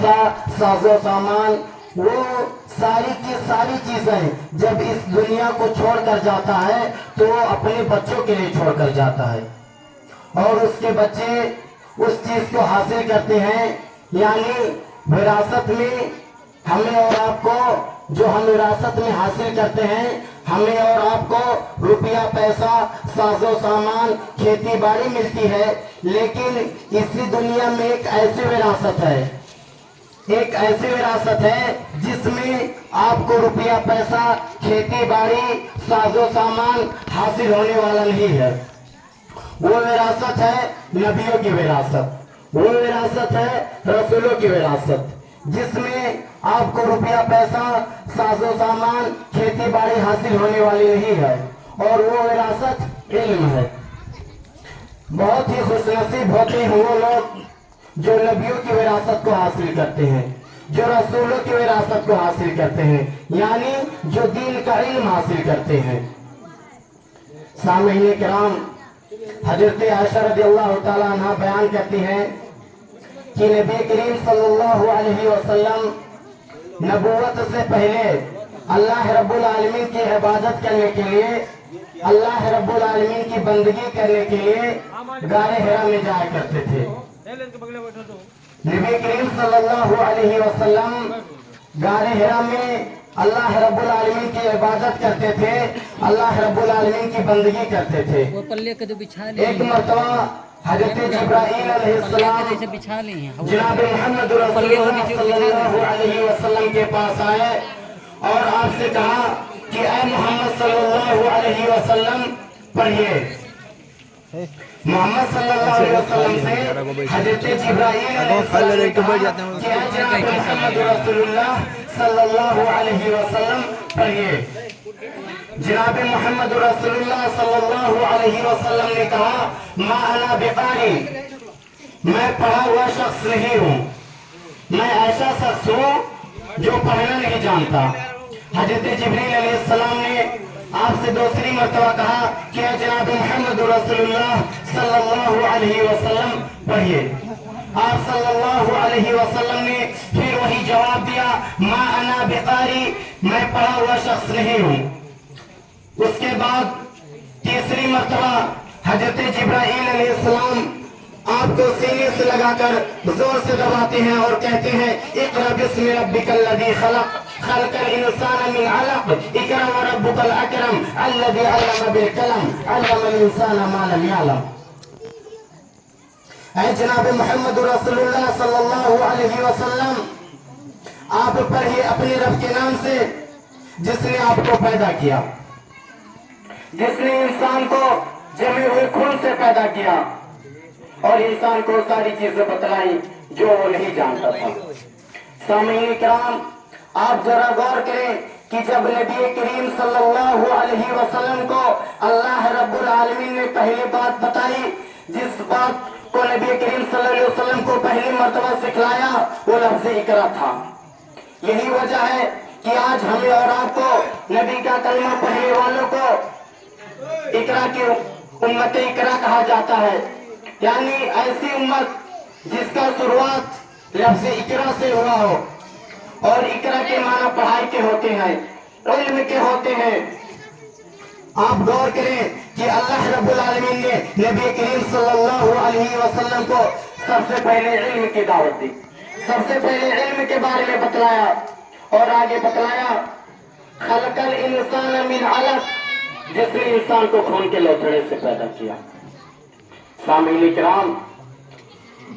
साजो सामान, वो सारी की सारी चीजें जब इस दुनिया को छोड़कर जाता है तो वो अपने बच्चों के लिए छोड़कर जाता है और उसके बच्चे उस चीज को हासिल करते हैं। यानी विरासत में हमें और आपको, जो हम विरासत में हासिल करते हैं, हमें और आपको रुपया पैसा साजो सामान खेती बाड़ी मिलती है, लेकिन इसी दुनिया में एक ऐसी विरासत है, एक ऐसी विरासत है जिसमें आपको रुपया पैसा खेती बाड़ी साजो सामान हासिल होने वाला नहीं है। वो विरासत है नबियों की विरासत, वो विरासत है रसूलों की विरासत, जिसमें आपको रुपया पैसा साजो सामान खेती बाड़ी हासिल होने वाली नहीं है, और वो विरासत इल्म है। बहुत ही खुशनसीब होते हैं वो लोग जो नबियों की विरासत को हासिल करते हैं, जो रसूलों की विरासत को हासिल करते हैं, यानी जो दीन का इल्म हासिल करते हैं। सामईन किराम, हजरत आयशा रज़ियल्लाहु ताला अन्हा बयान करती हैं कि नबी करीम सल्लल्लाहु अलैहि वसल्लम नबूवत से पहले अल्लाह रब्बुल आलमीन की इबादत करने के लिए, अल्लाह रब्बुल आलमीन की बंदगी करने के लिए गारे हिरा में जाया करते थे। नबी करीम सल्लल्लाहु अलैहि वसल्लम गारे हिरा में अल्लाह रब्बुल आलमीन की इबादत करते थे, अल्लाह रब्बुल आलमीन की बंदगी करते थे। एक मरतबा हजरत जिब्राईल अलैहिस्सलाम जनाब मोहम्मद रसूलुल्लाह सल्लल्लाहु अलैहि वसल्लम के पास आए और आपसे कहा कि ऐ मोहम्मद सल्लल्लाहु अलैहि वसल्लम पढ़िए। मोहम्मद सल्लल्लाहु अलैहि वसल्लम से हजरत जिब्राईल अलैहिस्सलाम ने कहा कि ऐ जनाब मोहम्मद रसूलुल्लाह सल्लल्लाहु अलैहि वसल्लम पढ़िए। जनाब मोहम्मद रसूलुल्लाह सल्लल्लाहु अलैहि वसल्लम ने कहा मा अना बिकारी, मैं पढ़ा हुआ शख्स नहीं हूँ, मैं ऐसा शख्स हूँ जो पढ़ना नहीं जानता। हजरत जिब्रील अलैहिस्सलाम ने आपसे दूसरी मर्तबा कहा कि जनाब मोहम्मद रसूलुल्लाह सल्लल्लाहु अलैहि वसल्लम पढ़िए। आप सल्लल्लाहु अलैहि वसल्लम ने फिर वही जवाब दिया मा अना बिकारी, मैं पढ़ा हुआ शख्स नहीं हूँ। उसके बाद तीसरी मर्तबा हजरत जिब्राईल अलैहिस्सलाम आपको सीने से लगाकर जोर से दबाते हैं और कहते हैं इक़रा बिस्मि रब्बिकल लज़ी खलक़ खलक़ल इंसान मिन अलक़ इक़रा व रब्बुकल अकरम अल्लज़ी अल्लम बिल कलम अल्लमल इंसान मा लम यअलम। ऐ जनाब मोहम्मद रसूलुल्लाह सल्लल्लाहु अलैहि वसल्लम, आप पढ़िए अपने रब के नाम से जिसने आपको पैदा किया, जिसने इंसान को जमे हुए खून से पैदा किया और इंसान को सारी चीजें बतलाई जो वो नहीं जानता था। सामईन किराम, आप जरा गौर करें कि जब नबी करीम सल्लल्लाहु अलैहि वसल्लम को अल्लाह रब्बुल आलमीन ने पहली बात बताई, जिस बात को नबी करीम सल्लल्लाहु अलैहि वसल्लम को पहली मर्तबा सिखलाया, वो लफ्ज़ इकरा था। यही वजह है कि आज हमें और आपको नबी का कलमा पढ़ने वालों को इकरा की उम्मत इकरा कहा जाता है, यानी ऐसी उम्मत जिसका शुरुआत लफ्ज़ इकरा से हुआ हो। और इकरा के माना पढ़ाई के होते हैं, इल्म के होते हैं। आप गौर करें कि अल्लाह रब्बुल आलमीन ने नबी करीम सल्लल्लाहु अलैहि वसल्लम को सबसे पहले इल्म की दावत दी, सबसे पहले इल्म के बारे में बतलाया और आगे बतलाया खलक़ल इंसान मिन अलक़, जिसने इंसान को खून के लोथड़े से पैदा किया। सामईन किराम,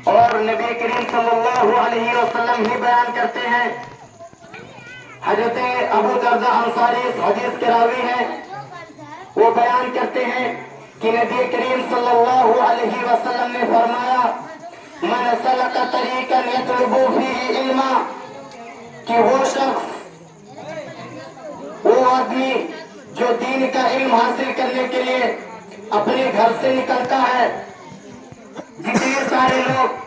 और नबी करीम सल्लल्लाहु अलैहि वसल्लम ही बयान करते हैं, हजरत अबू दरदा अंसारी इस हदीस के रावी हैं, वो बयान करते हैं कि नबी करीम सल्लल्लाहु अलैहि वसल्लम ने फरमाया मन सलका तरीक़न यतलबु फीही इल्मा, कि वो शख्स, वो आदमी जो दीन का इल्म हासिल करने के लिए अपने घर से निकलता है, जितने सारे लोग,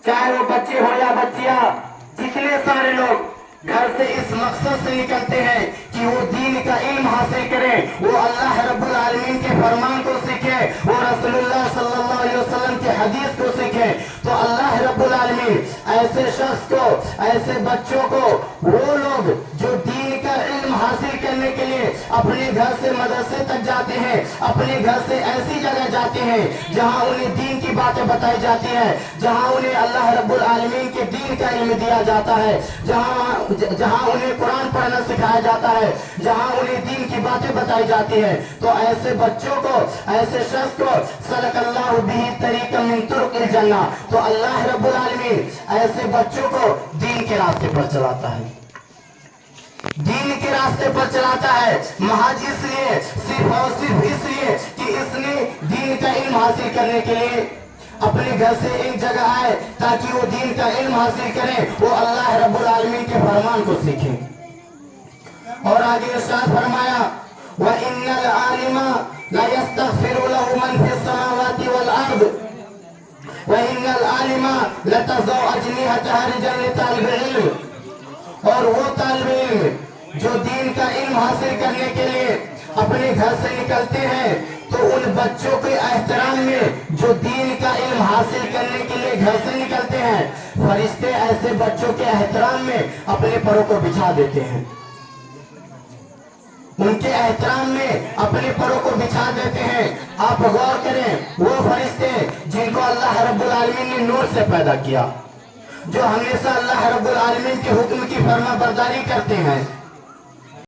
चाहे वो बच्चे हो या बच्चियां, जितने सारे लोग घर से इस मकसद से निकलते हैं कि वो दीन का इल्म हासिल करें, वो अल्लाह रब्बुल आलमीन के फरमान को सीखे, वो रसूलुल्लाह सल्लल्लाहु अलैहि वसल्लम के हदीस को सीखे, तो अल्लाह रब्बुल आलमीन ऐसे शख्स को, ऐसे बच्चों को, वो लोग जो दीन का इल्म हासिल करने के लिए अपने घर से मदरसे तक जाते हैं, अपने घर से ऐसी जगह जाते हैं जहां उन्हें दीन की बातें बताई जाती है, जहां उन्हें अल्लाह रब्बुल आलमीन के दीन का इल्म दिया जाता है, जहां उन्हें कुरान पढ़ना सिखाया जाता है, जहां उन्हें दीन की बातें बताई जाती है, तो ऐसे बच्चों को, ऐसे शख्स को सल्लल्लाहु बिही तरीक़न मिन तुरुक़िल जन्नह, तो अल्लाह रब्बुल आलमीन ऐसे बच्चों को दीन के रास्ते पर चलाता है, दीन के रास्ते पर चलाता है। महज इसलिए, सिर्फ और सिर्फ इसलिए कि इसने दीन का इल्म हासिल करने के लिए अपने घर से एक जगह आए ताकि वो दीन का इल्म हासिल करें, वो अल्लाह रब्बुल आलमीन के फरमान को सीखें। और आगे इरशाद फरमाया, व इन्नल आलिमा ला यस्तगफिरु लहु मन फिस समावाति वल अर्द व इन्नल आलिमा लतज़ौ अजनिहतहा रिजल लितालिबिल इल्म। और वो तालिब इल्म जो दीन का इल्म हासिल करने के लिए अपने घर से निकलते हैं, तो उन बच्चों के एहतराम में जो दीन का इल्म हासिल करने के लिए घर से निकलते हैं, फरिश्ते ऐसे बच्चों के एहतराम में अपने परों को बिछा देते हैं, उनके एहतराम में अपने परों को बिछा देते हैं। आप गौर करें, वो फरिश्ते जिनको अल्लाह रब्बुल आलमीन ने नूर से पैदा किया, जो हमेशा अल्लाह रब्बुल आलमीन के हुक्म की फर्माबरदारी करते हैं,